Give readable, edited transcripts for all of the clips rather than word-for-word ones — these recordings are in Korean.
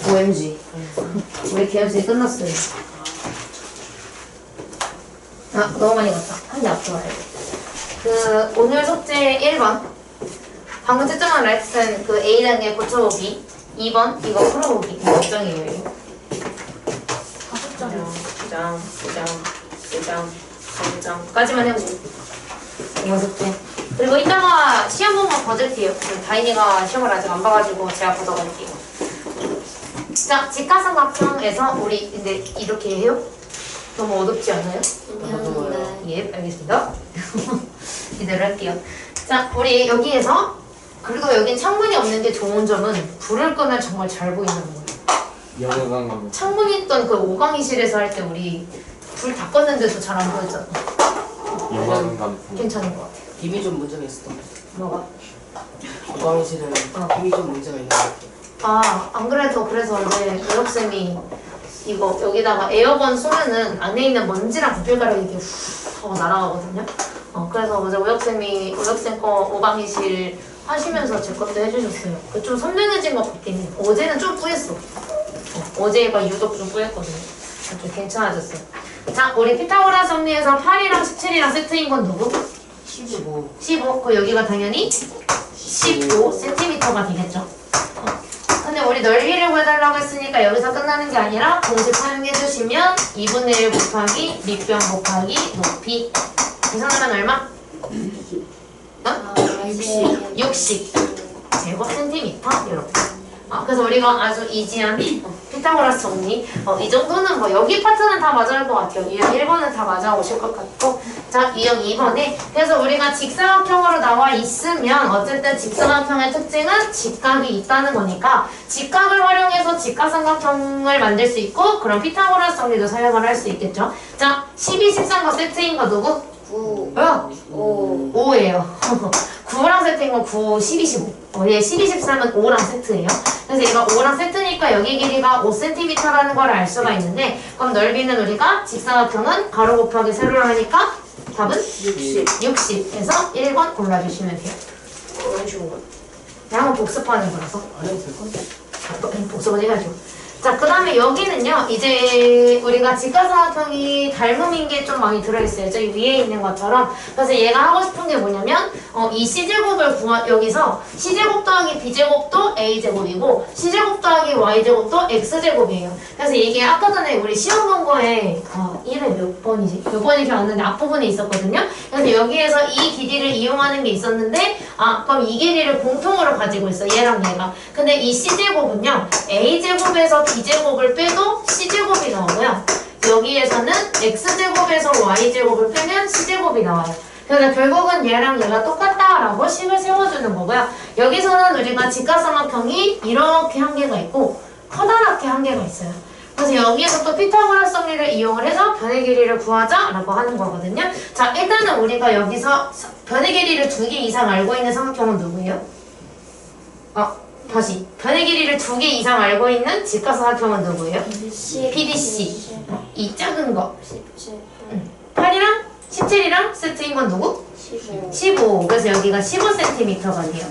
OMG. 우리 계획이 끝났어요. 너무 많이 갔다. 한 개 앞으로 와야 돼. 오늘 숙제 1번. 방금 채점한 레슨 A단계 고쳐보기. 2번, 이거 풀어보기. 몇 장이에요, 이거? 5장이요. 2장, 3장까지만 해보세요. 이거 숙제. 그리고 이따가 시험 보면 거들게요. 다인이가 시험을 아직 안 봐가지고 제가 걷어갈게요. 자, 직각삼각형에서 우리 근데 이렇게 해요? 너무 어렵지 않아요? 예, 알겠습니다. 이대로 할게요. 자, 우리 여기에서 그리고 여긴 창문이 없는 게 좋은 점은 불을 끄면 정말 잘 보인다는 거예요. 영광감. 창문이 있던 그 오강의실에서 할 때 우리 불 다 껐는데도 잘 안 보였잖아. 영광감. 괜찮은 것 같아요. 힘이 좀 문제가 있어. 뭐가? 오강의실은 힘이 좀 문제가 있는 것 같아. 안 그래도 그래서 어제 교육쌤이 이거 여기다가 에어건 쏘면은 안에 있는 먼지랑 부필가락이 이렇게 후 하고 날아가거든요. 그래서 어제 오혁쌤 거 오강의실 하시면서 제 것도 해주셨어요. 좀 선명해진 것 같긴 해. 어제는 좀 뿌였어. 어제가 유독 좀 뿌였거든요. 좀 괜찮아졌어요. 자, 우리 피타고라스 정리에서 8이랑 17이랑 세트인 건 누구? 15. 그 여기가 당연히 15cm가 되겠죠. 근데 우리 넓이를 구해달라고 했으니까 여기서 끝나는 게 아니라 공식 사용해주시면 2분의 1 곱하기 밑변 곱하기 높이. 계산하면 얼마? 60 제곱센티미터 이렇게. 그래서 우리가 아주 이지한 피타고라스 정리. 이 정도는 뭐 여기 파트는 다 맞아올 것 같아요. 유형 1번은 다 맞아오실 것 같고. 자, 유형 2번에 그래서 우리가 직사각형으로 나와 있으면 어쨌든 직사각형의 특징은 직각이 있다는 거니까 직각을 활용해서 직각삼각형을 만들 수 있고 그럼 피타고라스 정리도 사용을 할 수 있겠죠. 자, 12, 13과 세트인 거 누구? 9. 5예요. 9랑 세트인 건 9, 12, 15. 얘 12, 13은 5랑 세트예요. 그래서 얘가 5랑 세트니까 여기 길이가 5cm라는 걸 알 수가 있는데 그럼 넓이는 우리가 직사각형은 가로 곱하기 세로를 하니까 답은 60에서 1번 골라주시면 돼요. 그런 식으로. 한번 복습하는 거라서 안 해도 될 건데. 복습은 해야죠. 자, 그 다음에 여기는요, 이제 우리가 직각삼각형이 닮음인 게 좀 많이 들어있어요. 저기 위에 있는 것처럼. 그래서 얘가 하고 싶은 게 뭐냐면, 이 C제곱을 여기서 C제곱 더하기 B제곱도 A제곱이고, C제곱 더하기 Y제곱도 X제곱이에요. 그래서 이게 아까 전에 우리 시험 본 거에, 1회 몇 번이지? 몇 번이 기억 안 나는데 앞부분에 있었거든요. 그래서 여기에서 이 길이를 이용하는 게 있었는데, 그럼 이 길이를 공통으로 가지고 있어. 얘랑 얘가. 근데 이 C제곱은요, A제곱에서 B제곱을 빼도 C제곱이 나오고요. 여기에서는 X제곱에서 Y제곱을 빼면 C제곱이 나와요. 그래서 결국은 얘랑 얘가 똑같다라고 식을 세워주는 거고요. 여기서는 우리가 직각삼각형이 이렇게 한 개가 있고 커다랗게 한 개가 있어요. 그래서 여기에서 또 피타고라스 정리를 이용을 해서 변의 길이를 구하자라고 하는 거거든요. 자, 일단은 우리가 여기서 변의 길이를 2개 이상 알고 있는 삼각형은 누구예요? 다시 변의 길이를 2개 이상 알고 있는 직각삼각형은 누구예요? PDC. 이 작은 거 8이랑 17이랑 세트인 건 누구? 15. 그래서 여기가 15cm가 돼요.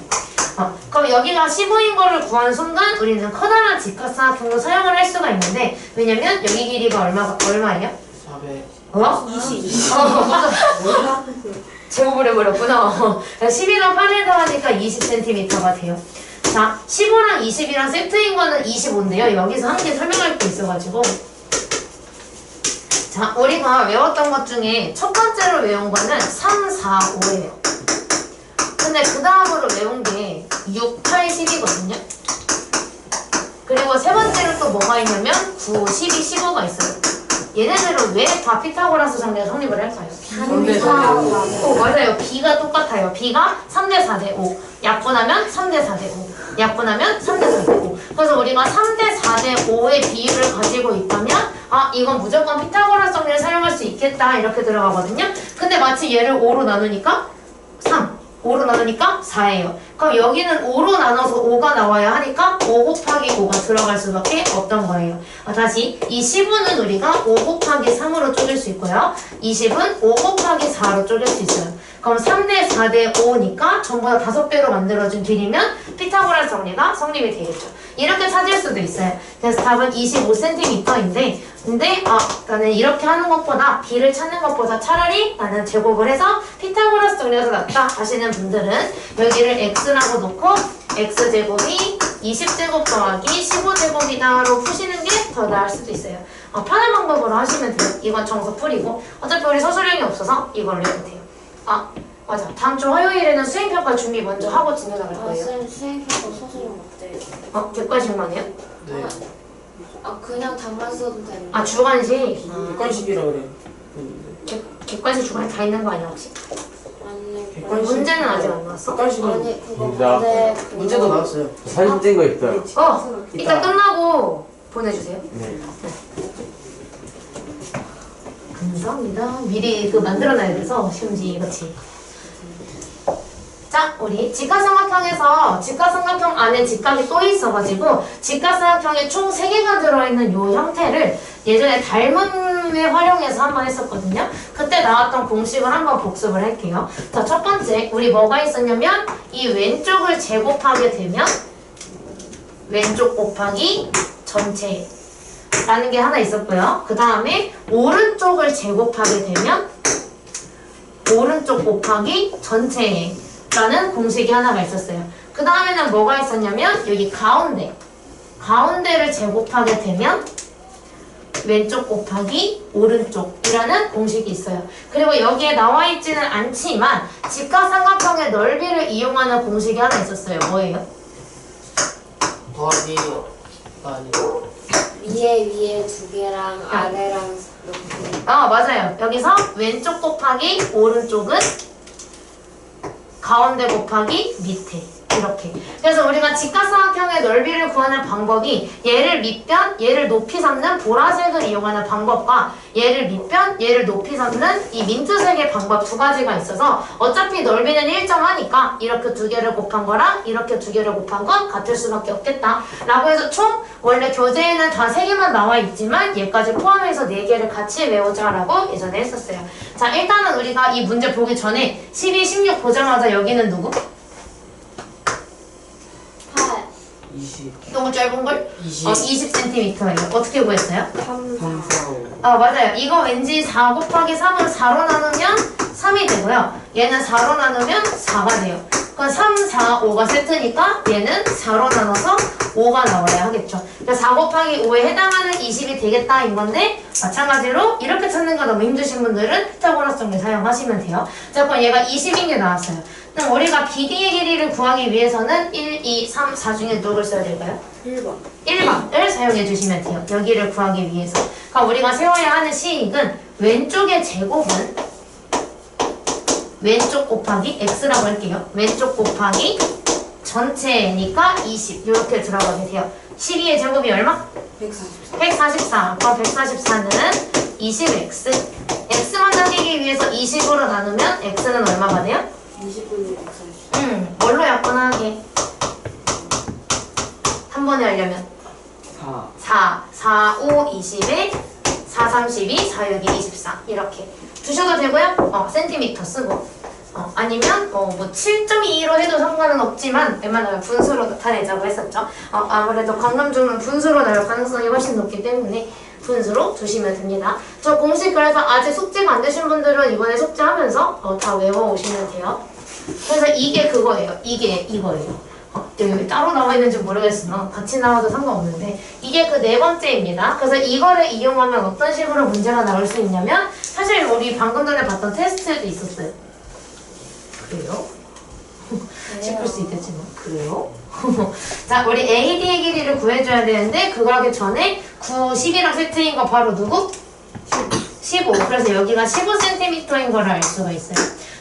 그럼 여기가 15인 거를 구하는 순간 우리는 커다란 직각삼각형도 사용을 할 수가 있는데 왜냐면 여기 길이가 얼마예요? 400. 20. 제곱을 해버렸구나. 10이랑 8을 더하니까 20cm가 돼요. 자, 15랑 20이랑 세트인 거는 25인데요. 여기서 한 개 설명할 게 있어가지고. 자, 우리가 외웠던 것 중에 첫 번째로 외운 거는 3, 4, 5예요. 근데 그 다음으로 외운 게 6, 8, 10이거든요. 그리고 세 번째로 또 뭐가 있냐면 9, 12, 15가 있어요. 얘네들은 왜 다 피타고라스 정리를 성립을 할까요? 맞아요. B가 똑같아요. B가 3대 4대 5. 약분하면 3대 4대 5. 약분하면 3대 4대 5. 그래서 우리가 3대 4대 5의 비율을 가지고 있다면 이건 무조건 피타고라스 정리를 사용할 수 있겠다 이렇게 들어가거든요. 근데 마치 얘를 5로 나누니까 3. 5로 나누니까 4예요. 그럼 여기는 5로 나눠서 5가 나와야 하니까 5 곱하기 5가 들어갈 수밖에 없던 거예요. 다시 이 15는 우리가 5 곱하기 3으로 쪼갤 수 있고요. 20은 5 곱하기 4로 쪼갤 수 있어요. 그럼 3대 4대 5니까 전부 다 5배로 만들어진 길이면 피타고라스 정리가 성립이 되겠죠. 이렇게 찾을 수도 있어요. 그래서 답은 25cm인데 근데 나는 이렇게 하는 것보다 B를 찾는 것보다 차라리 나는 제곱을 해서 피타고라스 정리가 더 낫다 하시는 분들은 여기를 X라고 놓고 X제곱이 20제곱 더하기 15제곱이다로 푸시는 게 더 나을 수도 있어요. 편한 방법으로 하시면 돼요. 이건 정석 풀이고 어차피 우리 서술형이 없어서 이걸로 해도 돼요. 맞아. 다음 주 화요일에는 수행평가 준비 먼저 하고 진행할 거예요. 쌤 수행평가 서술형 어때요? 객관식만 해요? 네. 그냥 답만 써도 되는데. 주관식. 객관식이라 그래. 객관식 주관식 다 있는 거 아니야 혹시? 아니 객관식. 문제는 아직 안 나왔어? 객관식은 아니 그거 문제다. 문제 문제도 나왔어요. 사진 찍은 거 있어요. 이따 끝나고 보내주세요. 네. 감사합니다. 미리 만들어놔야 돼서 시험지 그치? 자, 우리 직각삼각형에서 직각삼각형 안에 직각이 또 있어가지고 직각삼각형에 총 3개가 들어있는 요 형태를 예전에 닮음에 활용해서 한번 했었거든요. 그때 나왔던 공식을 한번 복습을 할게요. 자, 첫 번째 우리 뭐가 있었냐면 이 왼쪽을 제곱하게 되면 왼쪽 곱하기 전체 라는 게 하나 있었고요. 그 다음에 오른쪽을 제곱하게 되면 오른쪽 곱하기 전체 라는 공식이 하나가 있었어요. 그 다음에는 뭐가 있었냐면 여기 가운데를 제곱하게 되면 왼쪽 곱하기 오른쪽이라는 공식이 있어요. 그리고 여기에 나와 있지는 않지만 직각삼각형의 넓이를 이용하는 공식이 하나 있었어요. 뭐예요? 더하기가 아니고 위에 두 개랑 아래랑 높이. 맞아요. 여기서 왼쪽 곱하기 오른쪽은 가운데 곱하기 밑에 이렇게. 그래서 우리가 직각삼각형의 넓이를 구하는 방법이 얘를 밑변, 얘를 높이 삼는 보라색을 이용하는 방법과 얘를 밑변, 얘를 높이 삼는 이 민트색의 방법 두 가지가 있어서 어차피 넓이는 일정하니까 이렇게 두 개를 곱한 거랑 이렇게 두 개를 곱한 건 같을 수밖에 없겠다 라고 해서 총 원래 교재에는 다 3개만 나와 있지만 얘까지 포함해서 4개를 같이 외우자라고 예전에 했었어요. 자, 일단은 우리가 이 문제 보기 전에 12, 16 보자마자 여기는 누구? 8, 20, 너무 짧은걸? 20, 20cm예요. 어떻게 구했어요? 3, 3, 4. 4, 5. 맞아요. 이거 왠지 4 곱하기 3을 4로 나누면 3이 되고요. 얘는 4로 나누면 4가 돼요. 그럼 3, 4, 5가 세트니까 얘는 4로 나눠서 5가 나와야 하겠죠. 그래서 4 곱하기 5에 해당하는 20이 되겠다 인 건데 마찬가지로 이렇게 찾는 거 너무 힘드신 분들은 피타고라스 정리 사용하시면 돼요. 자, 그럼 얘가 20인 게 나왔어요. 그럼 우리가 BD의 길이를 구하기 위해서는 1, 2, 3, 4 중에 누굴 써야 될까요? 1번. 1번을 사용해 주시면 돼요. 여기를 구하기 위해서. 그럼 우리가 세워야 하는 식은 왼쪽의 제곱은 왼쪽 곱하기 x라고 할게요. 왼쪽 곱하기 전체니까 20 이렇게 들어가게 돼요. 12의 제곱이 얼마? 144. 144. 그럼 144는 20x. x만 남기기 위해서 20으로 나누면 x는 얼마가 돼요? 20분의 144. 뭘로 약분하게? 한 번에 하려면 4, 4, 5, 20에 4, 32, 4, 6, 24 이렇게 두셔도 되고요. 센티미터 쓰고 아니면 뭐 7.25로 해도 상관은 없지만 웬만하면 분수로 나타내자고 했었죠. 아무래도 관감중은 분수로 나올 가능성이 훨씬 높기 때문에 분수로 두시면 됩니다. 저 공식 그래서 아직 숙제가 안 되신 분들은 이번에 숙제하면서 다 외워오시면 돼요. 그래서 이게 그거예요. 이게 이거예요. 여기 따로 나와 있는지 모르겠으나 같이 나와도 상관없는데 이게 그 4번째입니다. 그래서 이거를 이용하면 어떤 식으로 문제가 나올 수 있냐면 사실 우리 방금 전에 봤던 테스트도 있었어요. 그래요? 싶을 수 있겠지만 그래요? 자, 우리 AD의 길이를 구해줘야 되는데 그거 하기 전에 9, 10이랑 세트인 거 바로 누구? 15. 그래서 여기가 15cm인 거를 알 수가 있어요.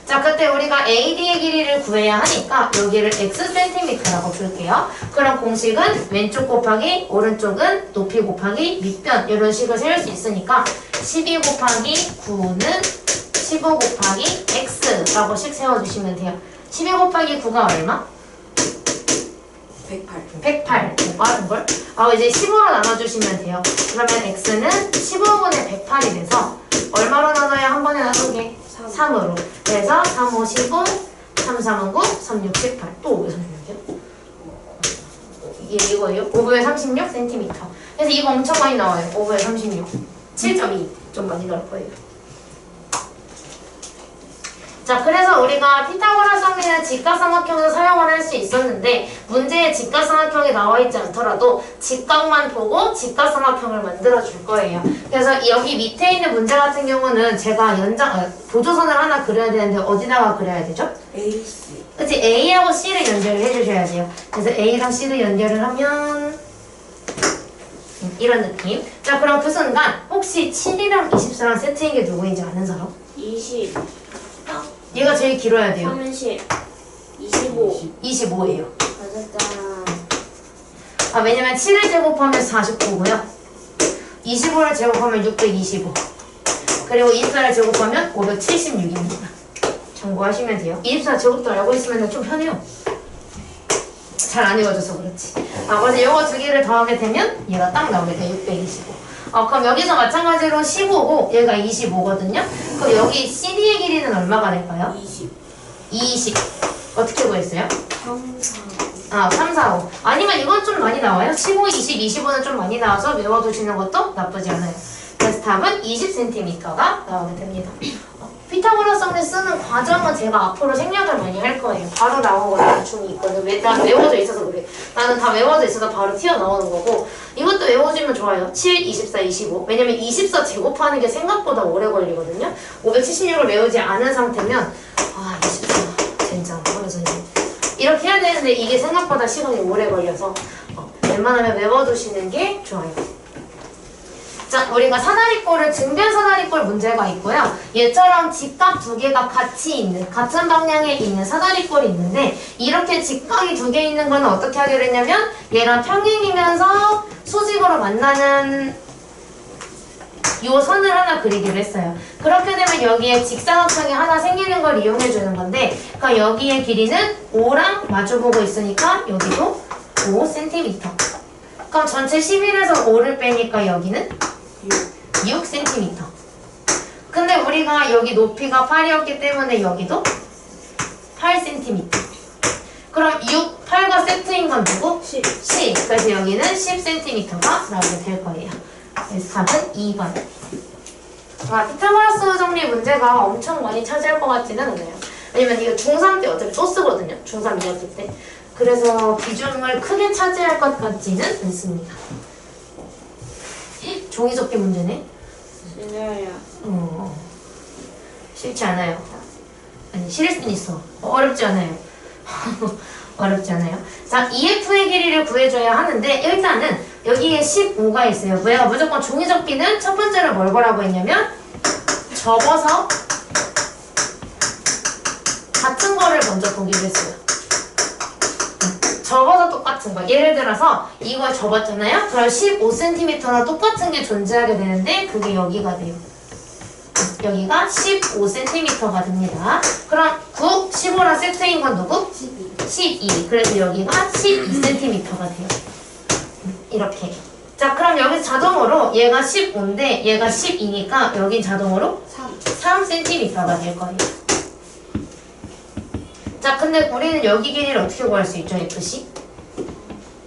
자, 그때 우리가 AD의 길이를 구해야 하니까 여기를 xcm라고 줄게요. 그럼 공식은 왼쪽 곱하기 오른쪽은 높이 곱하기 밑변 이런 식을 세울 수 있으니까 12 곱하기 9는 15 곱하기 x라고 식 세워주시면 돼요. 12 곱하기 9가 얼마? 108. 108. 빠른걸? 이제 15로 나눠주시면 돼요. 그러면 x는 15분의 108이 돼서 얼마로 나눠야 한 번에 나누게? 3으로. 그래서 3, 5, 15, 3, 3, 9, 3, 6, 18. 또 5에 36이요? 이게 이거예요? 5분의 36cm. 그래서 이거 엄청 많이 나와요. 5분의 36. 7.2. 좀 많이 나올 거예요. 자, 그래서 우리가 피타고라스 정리는 직각삼각형에서 사용을 할 수 있었는데 문제에 직각삼각형이 나와 있지 않더라도 직각만 보고 직각삼각형을 만들어 줄 거예요. 그래서 여기 밑에 있는 문제 같은 경우는 제가 보조선을 하나 그려야 되는데 어디다가 그려야 되죠? AC. 그치? A하고 C를 연결을 해주셔야 돼요. 그래서 A랑 C를 연결을 하면 이런 느낌. 자, 그럼 그 순간 혹시 7이랑 24랑 세트인 게 누구인지 아는 사람? 20. 얘가 제일 길어야 돼요. 30. 25. 25예요. 맞았다. 왜냐면 7을 제곱하면 49고요. 25를 제곱하면 625. 그리고 24를 제곱하면 576입니다. 참고하시면 돼요. 24 제곱도 알고 있으면 좀 편해요. 잘 안 읽어줘서 그렇지. 그래서 요거 두 개를 더하게 되면 얘가 딱 나오게 돼요. 625. 그럼 여기서 마찬가지로 15고 얘가 25거든요. 그럼 여기 CD의 길이는 얼마가 될까요? 20. 20. 어떻게 구했어요? 3, 3, 4, 5. 아니면 이건 좀 많이 나와요. 15, 20, 25는 좀 많이 나와서 외워두시는 것도 나쁘지 않아요. 그래서 답은 20cm가 나오게 됩니다. 피타고라스 정리 쓰는 과정은 제가 앞으로 생략을 많이 할 거예요. 바로 나오거든요. 중이 있거든. 난 외워져 있어서 그래. 나는 다 외워져 있어서 바로 튀어나오는 거고 이것도 외워지면 좋아요. 7, 24, 25. 왜냐면 24 제곱하는 게 생각보다 오래 걸리거든요. 576을 외우지 않은 상태면 24 진짜 그래서 이제 이렇게 해야 되는데 이게 생각보다 시간이 오래 걸려서 웬만하면 외워두시는 게 좋아요. 자, 우리가 사다리꼴을 등변 사다리꼴 문제가 있고요. 얘처럼 직각 두 개가 같이 있는 같은 방향에 있는 사다리꼴이 있는데 이렇게 직각이 두 개 있는 거는 어떻게 하기로 했냐면 얘가 평행이면서 수직으로 만나는 요 선을 하나 그리기로 했어요. 그렇게 되면 여기에 직사각형이 하나 생기는 걸 이용해 주는 건데 그러니까 여기의 길이는 5랑 마주보고 있으니까 여기도 5cm. 그럼 전체 11에서 5를 빼니까 여기는 6cm. 근데 우리가 여기 높이가 8이었기 때문에 여기도 8cm. 그럼 6, 8과 세트인 건 누구? 10. 그래서 여기는 10cm가 나오게 될 거예요. 그래서 답은 2번. 피타고라스 정리 문제가 엄청 많이 차지할 것 같지는 않아요. 왜냐면 이거 중3 때 어차피 또 쓰거든요. 중3 2학기 때. 그래서 비중을 크게 차지할 것 같지는 않습니다. 종이접기 문제네? 싫어요. 싫지 않아요. 아니, 싫을 수는 있어. 어렵지 않아요. 어렵지 않아요. 자, EF의 길이를 구해줘야 하는데 일단은 여기에 15가 있어요. 내가 무조건 종이접기는 첫 번째로 뭘 보라고 했냐면 접어서 같은 거를 먼저 보기로 했어요. 접어서 똑같은 거. 예를 들어서 이걸 접었잖아요? 그럼 15cm랑 똑같은 게 존재하게 되는데 그게 여기가 돼요. 여기가 15cm가 됩니다. 그럼 9, 15랑 세트인 건 누구? 12. 그래서 여기가 12cm가 돼요. 이렇게. 자, 그럼 여기서 자동으로 얘가 15인데 얘가 12니까 여긴 자동으로 3cm가 될 거예요. 자, 근데 우리는 여기 길이를 어떻게 구할 수 있죠, FC?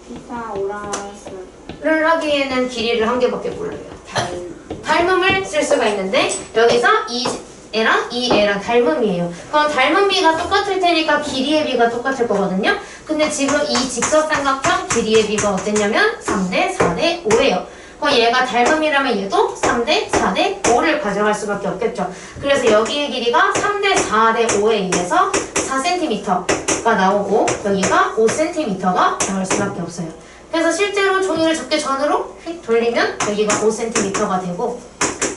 피타고라스를 하기에는 길이를 한 개밖에 몰라요. 닮음을 쓸 수가 있는데 여기서 이 애랑 이 애랑 닮음이에요. 그럼 닮은 비가 똑같을 테니까 길이의 비가 똑같을 거거든요. 근데 지금 이 직선삼각형 길이의 비가 어땠냐면 3대 4대 5예요. 그럼 얘가 닮음이라면 얘도 3대 4대 5를 가져갈 수밖에 없겠죠. 그래서 여기의 길이가 3대 4대 5에 의해서 4cm가 나오고 여기가 5cm가 나올 수밖에 없어요. 그래서 실제로 종이를 접기 전으로 휙 돌리면 여기가 5cm가 되고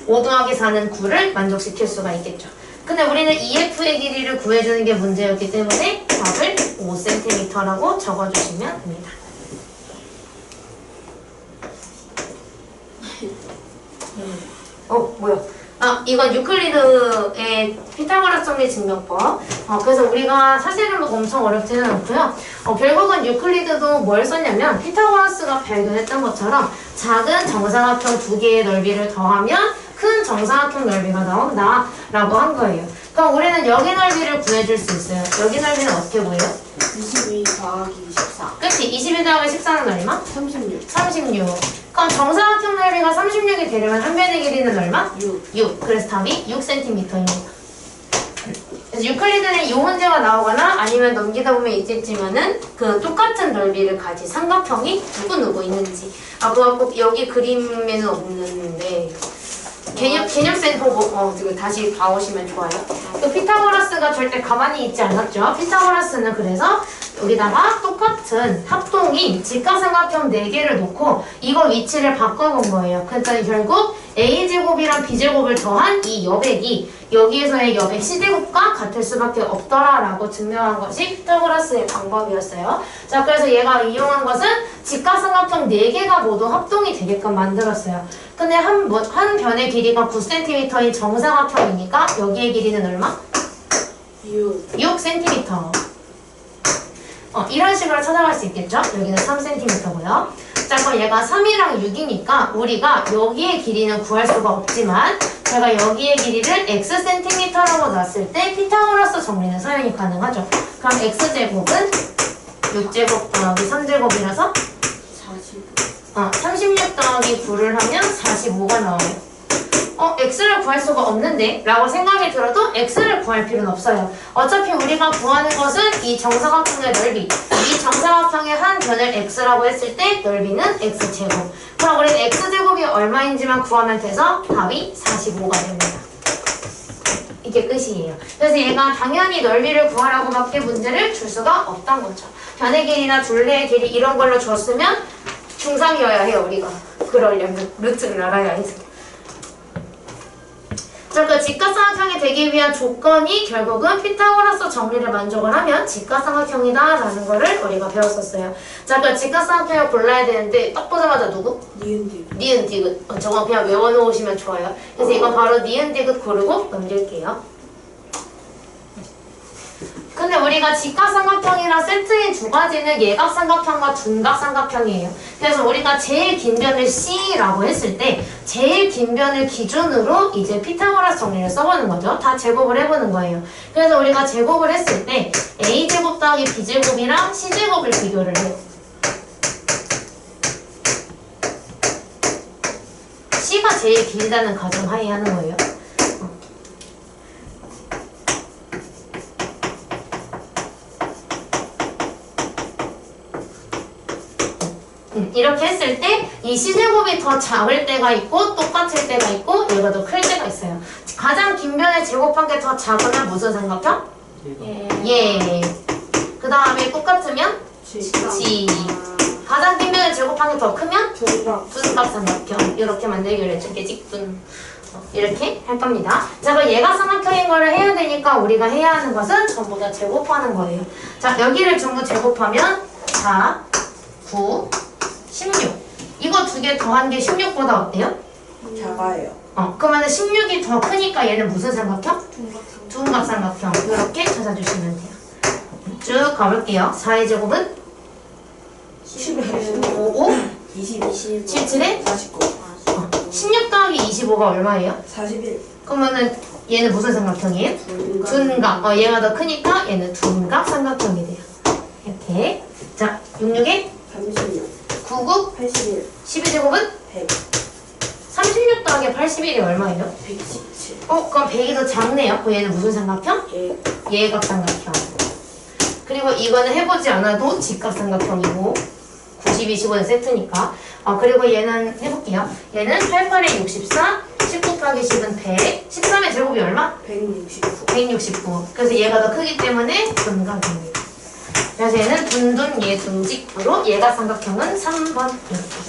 5 더하기 4는 9를 만족시킬 수가 있겠죠. 근데 우리는 EF의 길이를 구해주는 게 문제였기 때문에 답을 5cm라고 적어주시면 됩니다. 뭐야? 이건 유클리드의 피타고라스 정리 증명법. 그래서 우리가 사실은 뭐 엄청 어렵지는 않고요. 결국은 유클리드도 뭘 썼냐면 피타고라스가 발견했던 것처럼 작은 정사각형 두 개의 넓이를 더하면 큰 정사각형 넓이가 나온다 라고 한 거예요. 그럼 우리는 여기 넓이를 구해줄 수 있어요. 여기 넓이는 어떻게 구해요? 22 더하기 24. 그치? 22 더하기 14는 얼마? 36. 36. 그럼 정사각형 넓이가 36이 되려면 한 변의 길이는 얼마? 6. 6. 그래서 답이 6cm입니다. 그래서 유클리드는 이 문제가 나오거나 아니면 넘기다 보면 있겠지만은 그 똑같은 넓이를 가진 삼각형이 누구 있는지. 그거 꼭 여기 그림에는 없는데 개념센 보고 지금 다시 봐오시면 좋아요. 또 피타고라스가 절대 가만히 있지 않았죠. 피타고라스는 그래서 여기다가 똑같은 합동인 직각삼각형 4개를 놓고 이거 위치를 바꿔본 거예요. 그러니까 결국 A제곱이랑 B제곱을 더한 이 여백이 여기에서의 여백 C제곱과 같을 수밖에 없더라라고 증명한 것이 피타고라스의 방법이었어요. 자, 그래서 얘가 이용한 것은 직각삼각형 4개가 모두 합동이 되게끔 만들었어요. 근데 한 변의 길이가 9cm인 정사각형이니까 여기의 길이는 얼마? 6cm. 이런 식으로 찾아갈 수 있겠죠? 여기는 3cm고요. 자, 그럼 얘가 3이랑 6이니까 우리가 여기의 길이는 구할 수가 없지만 제가 여기의 길이를 xcm라고 놨을 때 피타고라스 정리는 사용이 가능하죠. 그럼 x제곱은 6제곱 더하기 3제곱이라서 36 더하기 9를 하면 45가 나와요. x를 구할 수가 없는데? 라고 생각이 들어도 x를 구할 필요는 없어요. 어차피 우리가 구하는 것은 이 정사각형의 넓이. 이 정사각형의 한 변을 x라고 했을 때 넓이는 x제곱. 그럼 우리는 x제곱이 얼마인지만 구하면 돼서 답이 45가 됩니다. 이게 끝이에요. 그래서 얘가 당연히 넓이를 구하라고 밖에 문제를 줄 수가 없던 거죠. 변의 길이나 둘레의 길이 이런 걸로 줬으면 중3이어야 해요, 우리가. 그러려면 루트를 알아야 해서. 자, 그 직각삼각형이 되기 위한 조건이 결국은 피타고라스 정리를 만족을 하면 직각삼각형이다 라는 거를 우리가 배웠었어요. 자, 그 직각삼각형을 골라야 되는데 딱 보자마자 누구? 니은 디귿. 저거 그냥 외워놓으시면 좋아요. 그래서 이건 바로 니은 디귿 고르고 넘길게요. 근데 우리가 직각삼각형이랑 세트인 두 가지는 예각삼각형과 둔각삼각형이에요. 그래서 우리가 제일 긴 변을 C라고 했을 때 제일 긴 변을 기준으로 이제 피타고라스 정리를 써보는 거죠. 다 제곱을 해보는 거예요. 그래서 우리가 제곱을 했을 때 A제곱 더하기 B제곱이랑 C제곱을 비교를 해요. C가 제일 길다는 가정하에 하는 거예요. 이렇게 했을 때 이 C제곱이 더 작을 때가 있고 똑같을 때가 있고 얘가 더 클 때가 있어요. 가장 긴 변에 제곱한 게 더 작으면 무슨 삼각형? 예. 그 다음에 똑같으면 G. 가장 긴 변에 제곱한 게 더 크면 둔각삼각형. 이렇게 만들기로 했죠. 직둔. 이렇게 할 겁니다. 자, 그럼 예각삼각형인 거를 해야 되니까 우리가 해야 하는 것은 전부 다 제곱하는 거예요. 자, 여기를 전부 제곱하면 4, 9, 16. 이거 두 개 더한 게 16보다 어때요? 작아요. 그러면 16이 더 크니까 얘는 무슨 삼각형? 둔각삼각형. 이렇게 찾아주시면 돼요. 쭉 가볼게요. 4의 제곱은? 5, 20, 77에? 49, 16 더하기 25가 얼마예요? 41. 그러면은 얘는 무슨 삼각형이에요? 둔각. 얘가 더 크니까 얘는 둔각삼각형이 돼요. 이렇게. 자, 66에? 36, 99, 81, 12제곱은? 100, 36 더하기 81이 얼마예요? 117. 그럼 100이 더 작네요. 그럼 얘는 무슨 삼각형? 예. 예각삼각형. 그리고 이거는 해보지 않아도 직각삼각형이고 90, 25는 세트니까. 그리고 얘는 해볼게요. 얘는 88에 64, 10 곱하기 10은 100, 13의 제곱이 얼마? 169. 169. 그래서 얘가 더 크기 때문에 둔각입니다. 그래서 얘는 둔둔 예둔직으로 예각삼각형은 3번 이렇게.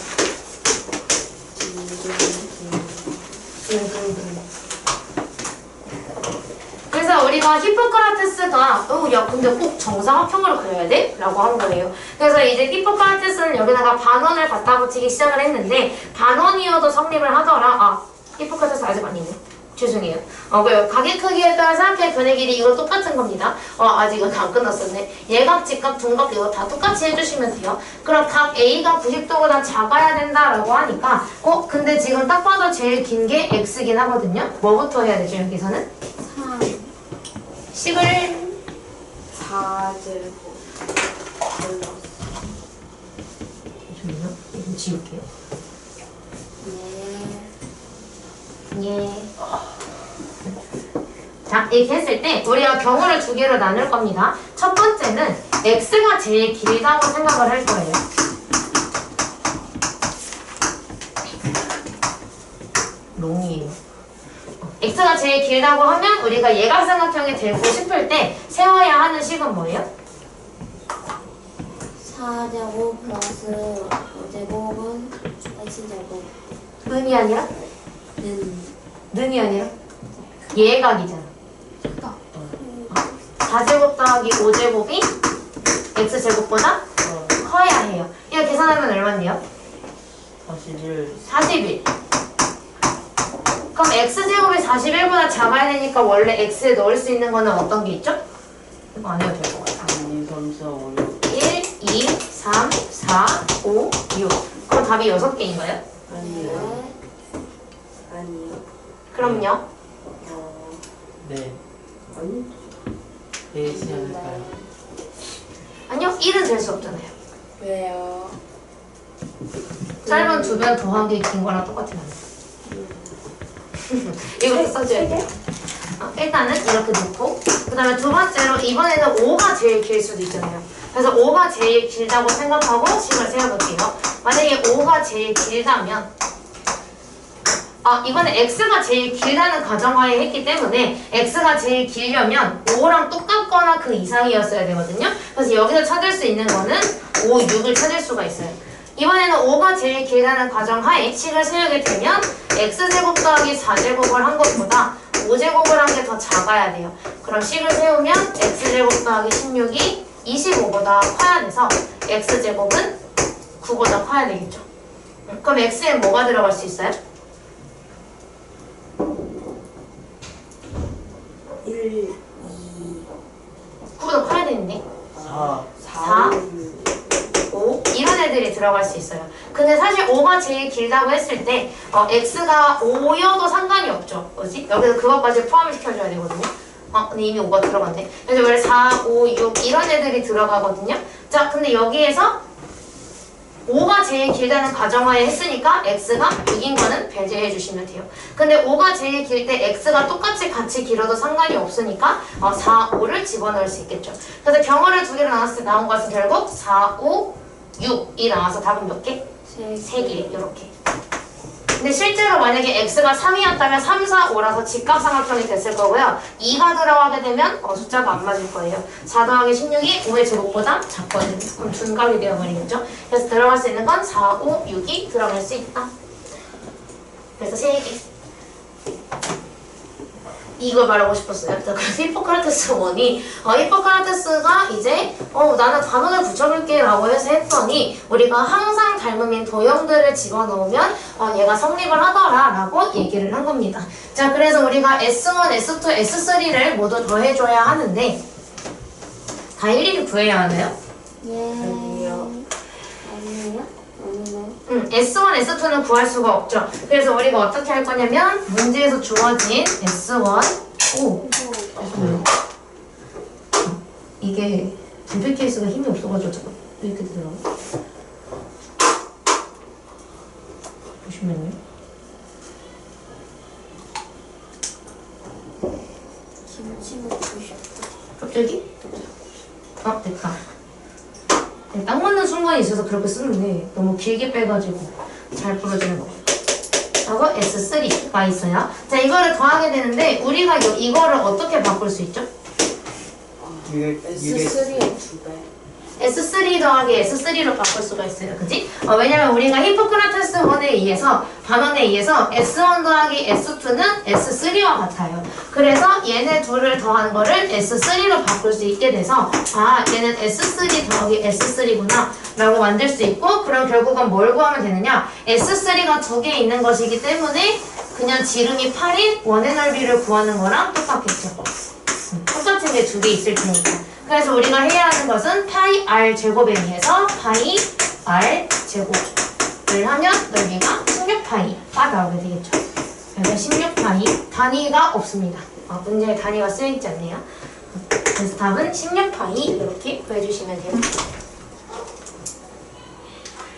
그래서 우리가 히포크라테스가 야 근데 꼭 정사각형으로 그려야 돼? 라고 한 거예요. 그래서 이제 히포크라테스는 여기다가 반원을 갖다 붙이기 시작을 했는데 반원이어도 성립을 하더라. 히포크라테스 아직 아니네. 죄송해요. 그 가게 크기에 따라 삼각형의 변의 길이 이거 똑같은 겁니다. 아직 이거 다 안 끝났었네. 예각, 직각, 둔각 이거 다 똑같이 해주시면 돼요. 그럼 각 A가 90도보다 작아야 된다라고 하니까 근데 지금 딱 봐도 제일 긴 게 X긴 하거든요. 뭐부터 해야 되죠 여기서는? 3 식을 4제곱 잠시만요. 이거 지울게요. 네. 예. 자, 이렇게 했을 때 우리가 경우를 두 개로 나눌 겁니다. 첫 번째는 X가 제일 길다고 생각을 할 거예요. 롱이에요. X가 제일 길다고 하면 우리가 예각삼각형이 되고 싶을 때 세워야 하는 식은 뭐예요? 4제곱 플러스 5제곱은 X제곱 은이 아니라? 는 는이 아니라? 예각이잖아. 4제곱 더하기 5제곱이 X제곱보다 커야 해요. 이거 계산하면 얼마네요? 41. 41. 그럼 X제곱이 41보다 작아야 되니까 원래 X에 넣을 수 있는 거는 어떤 게 있죠? 이거 안 해도 될 것 같아. 2, 3, 4, 5, 6. 1, 2, 3, 4, 5, 6. 그럼 답이 6개인가요? 아니요. 아니요. 그럼요. 네. 아니. 되지 않을까요? 아니요, 1은 될 수 없잖아요. 왜요? 짧은 두 배 더하기 긴 거랑 똑같으면 이것도 써줘야 돼요. 일단은 이렇게 놓고 그 다음에 두 번째로 이번에는 5가 제일 길 수도 있잖아요. 그래서 5가 제일 길다고 생각하고 식을 세워볼게요. 만약에 5가 제일 길다면 이번에 X가 제일 길다는 가정하에 했기 때문에 X가 제일 길려면 5랑 똑같거나 그 이상이었어야 되거든요. 그래서 여기서 찾을 수 있는 거는 5, 6을 찾을 수가 있어요. 이번에는 5가 제일 길다는 가정하에 식을 세우게 되면 X제곱 더하기 4제곱을 한 것보다 5제곱을 한 게 더 작아야 돼요. 그럼 식을 세우면 X제곱 더하기 16이 25보다 커야 돼서 X제곱은 9보다 커야 되겠죠. 그럼 X에 뭐가 들어갈 수 있어요? 1, 2, 9보다 커야 되는데 4. 4, 5 이런 애들이 들어갈 수 있어요. 근데 사실 5가 제일 길다고 했을 때 X가 5여도 상관이 없죠. 뭐지? 여기서 그것까지 포함시켜줘야 되거든요. 근데 이미 5가 들어갔네. 그래서 원래 4, 5, 6 이런 애들이 들어가거든요. 자, 근데 여기에서 5가 제일 길다는 가정하에 했으니까 X가 6인 거는 배제해 주시면 돼요. 근데 5가 제일 길 때 X가 똑같이 같이 길어도 상관이 없으니까 4, 5를 집어넣을 수 있겠죠. 그래서 경우를 두 개로 나눴을 때 나온 것은 결국 4, 5, 6이 나와서 답은 몇 개? 3개 이렇게. 근데 실제로 만약에 X가 3이었다면 3, 4, 5라서 직각삼각형이 됐을 거고요. 2가 들어가게 되면 숫자가 안 맞을 거예요. 4 더하기 16이 5의 제곱보다 작거든요. 그럼 둔각이 되어버리겠죠. 그래서 들어갈 수 있는 건 4, 5, 6이 들어갈 수 있다. 그래서 3개. 이걸 말하고 싶었어요. 그래서 히포크라테스 원이 히포크라테스가 이제 나는 단원을 붙여볼게 라고 해서 했더니 우리가 항상 닮음인 도형들을 집어넣으면 얘가 성립을 하더라 라고 얘기를 한 겁니다. 자, 그래서 우리가 S1, S2, S3를 모두 더해줘야 하는데 다 일일이 구해야 하나요? 아니요. 아니에요? S1, S2는 구할 수가 없죠. 그래서 우리가 어떻게 할 거냐면 문제에서 주어진 S1, 오, 죄송해요. 이게 분필 케이스가 힘이 없어가지고 잠깐 이렇게 들어가. 보시면요. 김치 먹고 싶다. 갑자기? 됐다. 딱 맞는 순간이 있어서 그렇게 쓰는데 너무 길게 빼가지고 잘 부러지는 거 같아요. 하고 S3가 있어요. 자, 이거를 더하게 되는데 우리가 이거를 어떻게 바꿀 수 있죠? S3의 2배. S3 더하기 S3로 바꿀 수가 있어요. 그지? 왜냐면 우리가 히포크라테스 원에 의해서 반원에 의해서 S1 더하기 S2는 S3와 같아요. 그래서 얘네 둘을 더한 거를 S3로 바꿀 수 있게 돼서 얘는 S3 더하기 S3구나 라고 만들 수 있고, 그럼 결국은 뭘 구하면 되느냐? S3가 두 개 있는 것이기 때문에 그냥 지름이 8인 원의 넓이를 구하는 거랑 똑같겠죠. 똑같은 게 두 개 있을 테니까. 그래서 우리가 해야 하는 것은 파이 r 제곱에 의해서 파이 r 제곱을 하면 넓이가 16파이가 나오게 되겠죠. 그래서 16파이 단위가 없습니다. 문제에 단위가 쓰여있지 않네요. 그래서 답은 16파이 이렇게 구해주시면 돼요.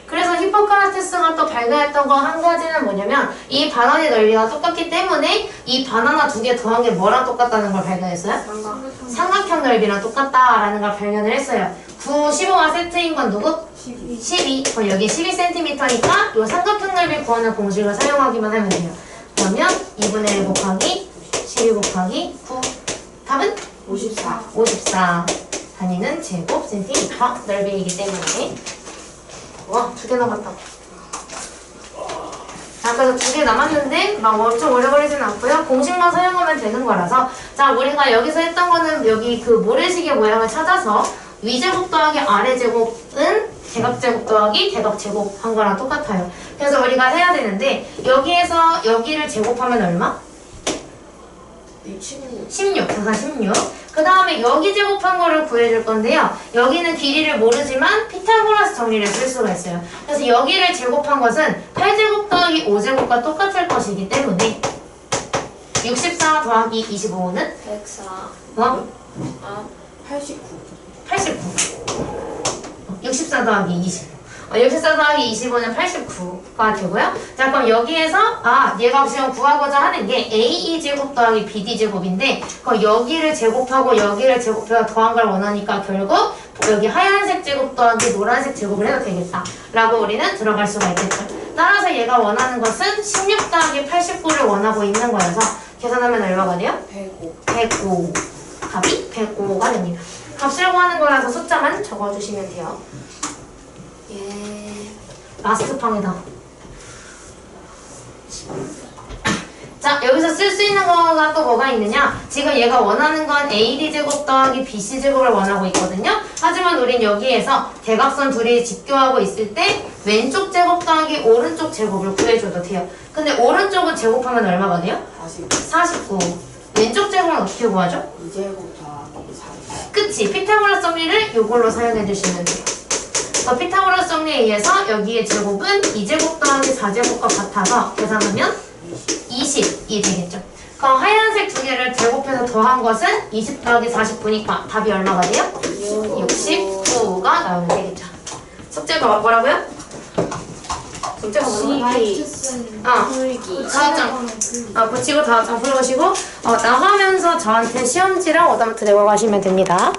그래서 히포크라테스가 또 발견했던 거 한 가지는 뭐냐면 이 반환의 넓이가 똑같기 때문에 이 바나나 두 개 더한 게 뭐랑 똑같다는 걸 발견했어요? 삼각형 넓이랑 똑같다라는 걸 발견을 했어요. 9, 15가 세트인 건 누구? 12. 그럼 여기 12cm니까 이 삼각형 넓이 구하는 공식을 사용하기만 하면 돼요. 그러면 2분의 1 곱하기 12 곱하기 9. 답은? 54. 단위는 제곱 센티미터 넓이이기 때문에. 와, 2개 남았다. 자, 그래서 2개 남았는데 막 엄청 오래 걸리진 않고요. 공식만 사용하면 되는 거라서. 자, 우리가 여기서 했던 거는 여기 그 모래시계 모양을 찾아서 위제곱 더하기 아래제곱은 대각제곱 더하기 대각제곱 한 거랑 똑같아요. 그래서 우리가 해야 되는데 여기에서 여기를 제곱하면 얼마? 16. 그래서 16. 그 다음에 여기 제곱한 거를 구해줄 건데요. 여기는 길이를 모르지만 피타고라스 정리를 쓸 수가 있어요. 그래서 여기를 제곱한 것은 8제곱 더하기 5제곱과 똑같을 것이기 때문에 64 더하기 25는? 104. 어? 89. 89. 64 더하기 20. 64 더하기 25는 89가 되고요. 자, 그럼 여기에서 얘가 지금 구하고자 하는 게 AE제곱 더하기 BD제곱인데 여기를 제곱하고 여기를 제곱해서 더한 걸 원하니까 결국 여기 하얀색 제곱 더하기 노란색 제곱을 해도 되겠다 라고 우리는 들어갈 수가 있겠죠. 따라서 얘가 원하는 것은 16 더하기 89를 원하고 있는 거여서 계산하면 얼마가 돼요? 105. 답이 105가 됩니다. 값을 구하는 거라서 숫자만 적어주시면 돼요. 예. 라스트 팡이다. 자, 여기서 쓸 수 있는 거가 또 뭐가 있느냐? 지금 얘가 원하는 건 AD제곱 더하기 BC제곱을 원하고 있거든요. 하지만 우린 여기에서 대각선 둘이 직교하고 있을 때 왼쪽 제곱 더하기 오른쪽 제곱을 구해줘도 돼요. 근데 오른쪽은 제곱하면 얼마가 돼요? 49. 왼쪽 제곱은 어떻게 구하죠? 2제곱 더하기 4. 그치? 피타고라스 정리를 이걸로 사용해 주시면 돼요. 피타고라스 정리에 의해서 여기의 제곱은 2제곱 더하기 4제곱과 같아서 계산하면 20이 되겠죠. 그럼 하얀색 두 개를 제곱해서 더한 것은 20 더하기 49니까 답이 얼마가 돼요? 69가 나오면 되겠죠. 숙제가 뭐라고요? 숙제가 뭐라고요? 다음 붙이고 다음 장 풀어보시고 나가면서 저한테 시험지랑 오답노트 내고 가시면 됩니다.